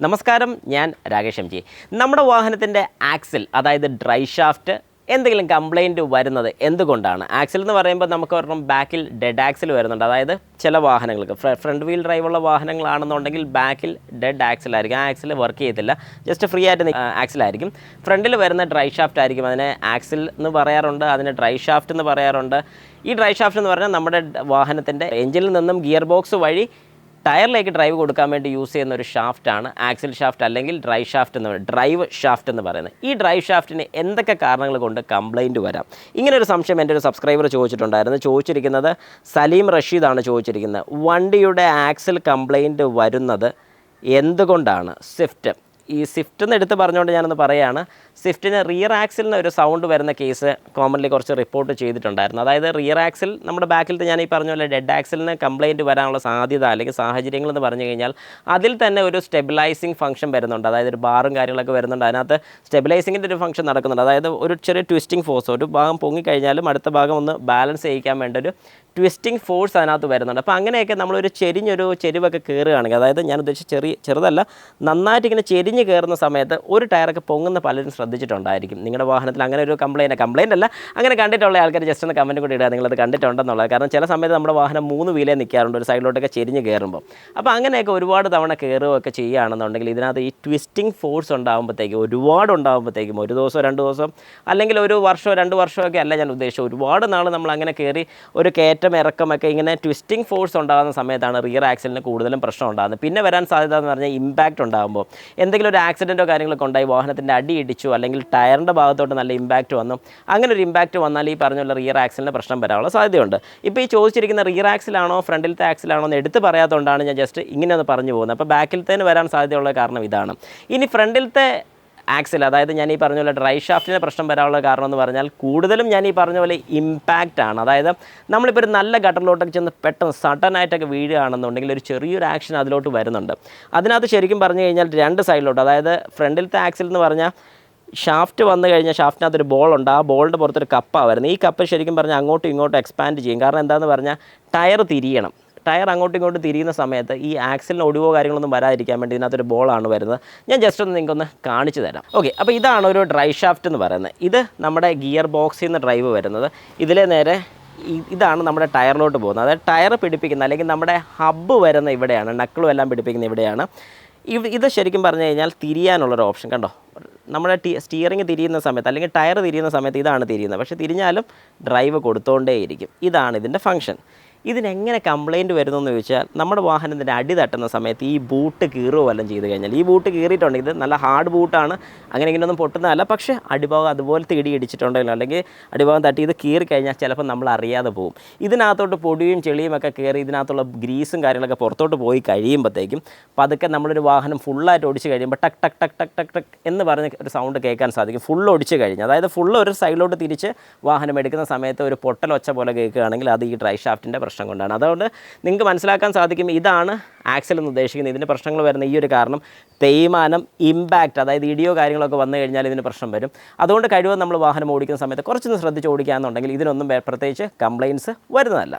നമസ്കാരം, ഞാൻ Rakesh M G. നമ്മുടെ വാഹനത്തിൻ്റെ ആക്സിൽ അതായത് ഡ്രൈ ഷാഫ്റ്റ് എന്തെങ്കിലും കംപ്ലയിൻറ്റ് വരുന്നത് എന്തുകൊണ്ടാണ്? ആക്സിൽ എന്ന് പറയുമ്പോൾ നമുക്ക് ഒരെണ്ണം ബാക്കിൽ ഡെഡ് ആക്സിൽ വരുന്നുണ്ട്. അതായത് ചില വാഹനങ്ങൾക്ക് ഫ്രണ്ട് വീൽ ഡ്രൈവുള്ള വാഹനങ്ങളാണെന്നുണ്ടെങ്കിൽ ബാക്കിൽ ഡെഡ് ആക്സിലായിരിക്കും. ആ ആക്സിൽ വർക്ക് ചെയ്യത്തില്ല, ജസ്റ്റ് ഫ്രീ ആയിട്ട് ആക്സിലായിരിക്കും. ഫ്രണ്ടിൽ വരുന്ന ഡ്രൈ ഷാഫ്റ്റ് ആയിരിക്കും. അതിനെ ആക്സിൽ എന്ന് പറയാറുണ്ട്, അതിനെ ഡ്രൈ ഷാഫ്റ്റ് എന്ന് പറയാറുണ്ട്. ഈ ഡ്രൈ ഷാഫ്റ്റ് എന്ന് പറഞ്ഞാൽ നമ്മുടെ വാഹനത്തിൻ്റെ എഞ്ചിനിൽ നിന്നും ഗിയർ ബോക്സ് വഴി ടയറിലേക്ക് ഡ്രൈവ് കൊടുക്കാൻ വേണ്ടി യൂസ് ചെയ്യുന്ന ഒരു ഷാഫ്റ്റാണ് ആക്സിൽ ഷാഫ്റ്റ് അല്ലെങ്കിൽ ഡ്രൈവ് ഷാഫ്റ്റ് എന്ന് പറയുന്നത്. ഈ ഡ്രൈവ് ഷാഫ്റ്റിന് എന്തൊക്കെ കാരണങ്ങൾ കൊണ്ട് കംപ്ലയിൻറ്റ് വരാം? ഇങ്ങനൊരു സംശയം എൻ്റെ ഒരു സബ്സ്ക്രൈബർ ചോദിച്ചിരിക്കുന്നത് സലീം റഷീദാണ് ചോദിച്ചിരിക്കുന്നത്. വണ്ടിയുടെ ആക്സിൽ കംപ്ലയിൻറ്റ് വരുന്നത് എന്തുകൊണ്ടാണ്? ഈ സ്വിഫ്റ്റ് എന്ന് എടുത്ത് പറഞ്ഞുകൊണ്ട് ഞാനൊന്ന് പറയുകയാണ്. സ്വിഫ്റ്റിന് റിയർ ആക്സിലിന് ഒരു സൗണ്ട് വരുന്ന കേസ് കോമൺലി കുറച്ച് റിപ്പോർട്ട് ചെയ്തിട്ടുണ്ടായിരുന്നു. അതായത് റിയർ ആക്സിൽ നമ്മുടെ ബാക്കിലത്തെ ഞാൻ ഈ പറഞ്ഞ പോലെ ഡെഡ് ആക്സിലിന് കംപ്ലയിൻറ്റ് വരാനുള്ള സാധ്യത അല്ലെങ്കിൽ സാഹചര്യങ്ങളെന്ന് പറഞ്ഞു കഴിഞ്ഞാൽ അതിൽ തന്നെ ഒരു സ്റ്റെബിലൈസിങ് ഫംഗ്ഷൻ വരുന്നുണ്ട്. അതായത് ഒരു ബാറും കാര്യങ്ങളൊക്കെ വരുന്നുണ്ട്. അതിനകത്ത് സ്റ്റെബിലൈസിങ്ങിൻ്റെ ഒരു ഫംഗ്ഷൻ നടക്കുന്നുണ്ട്. അതായത് ഒരു ചെറിയ ട്വിസ്റ്റിംഗ് ഫോഴ്സ്, ഒരു ഭാഗം പൊങ്ങിക്കഴിഞ്ഞാലും അടുത്ത ഭാഗം ഒന്ന് ബാലൻസ് ചെയ്യിക്കാൻ വേണ്ട ഒരു ട്വിസ്റ്റിംഗ് ഫോഴ്സ് അതിനകത്ത് വരുന്നുണ്ട്. അപ്പോൾ അങ്ങനെയൊക്കെ നമ്മളൊരു ചെരിവൊക്കെ കയറുകയാണെങ്കിൽ, അതായത് ഞാൻ ഉദ്ദേശിച്ച ചെറുതല്ല, നന്നായിട്ട് ഇങ്ങനെ ചെരിഞ്ഞ് കയറുന്ന സമയത്ത് ഒരു ടയറൊക്കെ പൊങ്ങുന്ന പലരും ശ്രദ്ധിച്ചിട്ടുണ്ടായിരിക്കും. നിങ്ങളുടെ വാഹനത്തിൽ അങ്ങനെ ഒരു കംപ്ലയിൻ്റ് അല്ല, അങ്ങനെ കണ്ടിട്ടുള്ള ആൾക്കാർ ജസ്റ്റ് ഒന്ന് കമൻറ്റ് കൂടി ഇടുക നിങ്ങളത് കണ്ടിട്ടുണ്ടെന്നുള്ളത്. കാരണം ചില സമയത്ത് നമ്മുടെ വാഹനം 3 വീലേ നിൽക്കാറുണ്ട്, ഒരു സൈഡിലോട്ടൊക്കെ ചെരിഞ്ഞ് കയറുമ്പോൾ. അപ്പോൾ അങ്ങനെയൊക്കെ ഒരുപാട് തവണ കയറുകയൊക്കെ ചെയ്യുകയാണെന്നുണ്ടെങ്കിൽ ഇതിനകത്ത് ഈ ട്വിസ്റ്റിംഗ് ഫോഴ്സ് ഉണ്ടാകുമ്പോഴത്തേക്കും, ഒരു ദിവസം 2 ദിവസം അല്ലെങ്കിൽ ഒരു വർഷമോ 2 വർഷമൊക്കെ അല്ല ഞാൻ ഉദ്ദേശിച്ചത്. ഒരുപാട് നാൾ നമ്മൾ അങ്ങനെ കയറി ഒരു കയറ്റം ഇറക്കമൊക്കെ ഇങ്ങനെ ട്വിസ്റ്റിംഗ് ഫോഴ്സ് ഉണ്ടാകുന്ന സമയത്താണ് റിയർ ആക്സിലിന് കൂടുതലും പ്രശ്നം ഉണ്ടാകുന്നത്. പിന്നെ വരാൻ സാധ്യത എന്ന് പറഞ്ഞാൽ ഇമ്പാക്റ്റ് ഉണ്ടാകുമ്പോൾ, എന്തെങ്കിലും ഒരു ആക്സിഡൻറ്റോ കാര്യങ്ങളൊക്കെ ഉണ്ടായി വാഹനത്തിൻ്റെ അടി ഇടിച്ചു അല്ലെങ്കിൽ ടയറിൻ്റെ ഭാഗത്തോട്ട് നല്ല ഇമ്പാക്റ്റ് വന്നു, അങ്ങനെ ഒരു ഇമ്പാക്റ്റ് വന്നാൽ ഈ പറഞ്ഞുള്ള റിയർ ആക്സിലിന് പ്രശ്നം വരാനുള്ള സാധ്യതയുണ്ട്. ഇപ്പോൾ ഈ ചോദിച്ചിരിക്കുന്ന റിയർ ആക്സിലാണോ ഫ്രണ്ടിലത്തെ ആക്സിലാണോ എന്ന് എടുത്ത് പറയാത്തതുകൊണ്ടാണ് ഞാൻ ജസ്റ്റ് ഇങ്ങനെ ഒന്ന് പറഞ്ഞു പോകുന്നത്. അപ്പോൾ ബാക്കിലത്തേന് വരാൻ സാധ്യതയുള്ള കാരണം ഇതാണ്. ഇനി ഫ്രണ്ടിലത്തെ ആക്സിൽ, അതായത് ഞാൻ ഈ പറഞ്ഞ പോലെ ഡ്രൈ ഷാഫ്റ്റിന് പ്രശ്നം വരാനുള്ള കാരണം എന്ന് പറഞ്ഞാൽ കൂടുതലും ഞാൻ ഈ പറഞ്ഞ പോലെ ഇമ്പാക്റ്റ് ആണ്. അതായത് നമ്മളിപ്പോൾ ഒരു നല്ല ഗട്ടറിലോട്ടൊക്കെ ചെന്ന് പെട്ടെന്ന് സഡനായിട്ടൊക്കെ വീഴുകയാണെന്നുണ്ടെങ്കിൽ ഒരു ചെറിയൊരു ആക്ഷൻ അതിലോട്ട് വരുന്നുണ്ട്. അതിനകത്ത് ശരിക്കും പറഞ്ഞു കഴിഞ്ഞാൽ 2 സൈഡിലോട്ട്, അതായത് ഫ്രണ്ടിലത്തെ ആക്സിൽ എന്ന് പറഞ്ഞാൽ ഷാഫ്റ്റ് വന്നു കഴിഞ്ഞാൽ ഷാഫ്റ്റിനകത്തൊരു ബോളുണ്ട്, ആ ബോളിൻ്റെ പുറത്തൊരു കപ്പാണ് വരുന്നത്. ഈ കപ്പ് ശരിക്കും പറഞ്ഞാൽ അങ്ങോട്ടും ഇങ്ങോട്ടും എക്സ്പാൻഡ് ചെയ്യും. കാരണം എന്താണെന്ന് പറഞ്ഞാൽ ടയർ തിരിയണം. ടയർ അങ്ങോട്ടും ഇങ്ങോട്ടും തിരിയുന്ന സമയത്ത് ഈ ആക്സിലിന് ഒടിവോ കാര്യങ്ങളൊന്നും വരാതിരിക്കാൻ വേണ്ടി ഇതിനകത്തൊരു ബോളാണ് വരുന്നത്. ഞാൻ ജസ്റ്റ് ഒന്ന് നിങ്ങൾക്കൊന്ന് കാണിച്ചു തരാം. ഓക്കെ, അപ്പോൾ ഇതാണ് ഒരു ഡ്രൈ ഷാഫ്റ്റ് എന്ന് പറയുന്നത്. ഇത് നമ്മുടെ ഗിയർ ബോക്സിൽ നിന്ന് ഡ്രൈവ് വരുന്നത്. ഇതിലെ നേരെ ഇതാണ് നമ്മുടെ ടയറിലോട്ട് പോകുന്നത്. അതായത് ടയർ പിടിപ്പിക്കുന്ന അല്ലെങ്കിൽ നമ്മുടെ ഹബ്ബ് വരുന്ന ഇവിടെയാണ്, നക്കിളും എല്ലാം പിടിപ്പിക്കുന്ന ഇവിടെയാണ്. ഇത് ശരിക്കും പറഞ്ഞു കഴിഞ്ഞാൽ തിരിയാനുള്ളൊരു ഓപ്ഷൻ കണ്ടോ. നമ്മുടെ സ്റ്റിയറിംഗ് തിരിയുന്ന സമയത്ത് അല്ലെങ്കിൽ ടയർ തിരിയുന്ന സമയത്ത് ഇതാണ് തിരിയുന്നത്. പക്ഷേ തിരിഞ്ഞാലും ഡ്രൈവ് കൊടുത്തുകൊണ്ടേയിരിക്കും. ഇതാണ് ഇതിൻ്റെ ഫംഗ്ഷൻ. ഇതിനെങ്ങനെ കംപ്ലയിൻറ്റ് വരുന്നു എന്ന് ചോദിച്ചാൽ, നമ്മുടെ വാഹനത്തിൻ്റെ അടി തട്ടുന്ന സമയത്ത് ഈ ബൂട്ട് കീറുകയോ വല്ലതും ചെയ്ത് കഴിഞ്ഞാൽ, ഈ ബൂട്ട് കീറിയിട്ടുണ്ട്, ഇത് നല്ല ഹാർഡ് ബൂട്ടാണ്, അങ്ങനെ ഇങ്ങനെയൊന്നും പൊട്ടുന്നതല്ല, പക്ഷേ അടിഭാഗം അതുപോലത്തെ ഇടിച്ചിട്ടുണ്ടെങ്കിലോ അല്ലെങ്കിൽ അടിഭാഗം തട്ടി ഇത് കീറിക്കഴിഞ്ഞാൽ ചിലപ്പോൾ നമ്മൾ അറിയാതെ പോകും. ഇതിനകത്തോട്ട് പൊടിയും ചെളിയും ഒക്കെ കയറി ഇതിനകത്തുള്ള ഗ്രീസും കാര്യങ്ങളൊക്കെ പുറത്തോട്ട് പോയി കഴിയുമ്പോഴത്തേക്കും പതുക്കെ നമ്മളൊരു വാഹനം ഫുള്ളായിട്ട് ഓടിച്ച് കഴിയുമ്പോൾ ടക്ക് ടക്ക് ടക്ക് ടക്ക് ടക്ക് ടക്ക് എന്ന് പറഞ്ഞ് ഒരു സൗണ്ട് കേൾക്കാൻ സാധിക്കും. ഫുള്ള് ഓടിച്ച് കഴിഞ്ഞ്, അതായത് ഫുള്ള് ഒരു സൈഡിലോട്ട് തിരിച്ച് വാഹനം എടുക്കുന്ന സമയത്ത് ഒരു പൊട്ടലൊച്ച പോലെ കേൾക്കുകയാണെങ്കിൽ അത് ഈ ഡ്രൈ ഷാഫ്റ്റിൻ്റെ പ്രശ്നം കൊണ്ടാണ്. അതുകൊണ്ട് നിങ്ങൾക്ക് മനസ്സിലാക്കാൻ സാധിക്കും ഇതാണ് ആക്സിൽ എന്ന് ഉദ്ദേശിക്കുന്നത്. ഇതിന് പ്രശ്നങ്ങൾ വരുന്ന ഈ ഒരു കാരണം തേയ്മാനം, ഇമ്പാക്റ്റ്, അതായത് ഇടിയോ കാര്യങ്ങളൊക്കെ വന്നു കഴിഞ്ഞാൽ ഇതിന് പ്രശ്നം വരും. അതുകൊണ്ട് കഴിവതും നമ്മൾ വാഹനം ഓടിക്കുന്ന സമയത്ത് കുറച്ചൊന്ന് ശ്രദ്ധിച്ച് ഓടിക്കുകയാണെന്നുണ്ടെങ്കിൽ ഇതിനൊന്നും പ്രത്യേകിച്ച് കംപ്ലയിൻറ്റ്സ് വരുന്നതല്ല.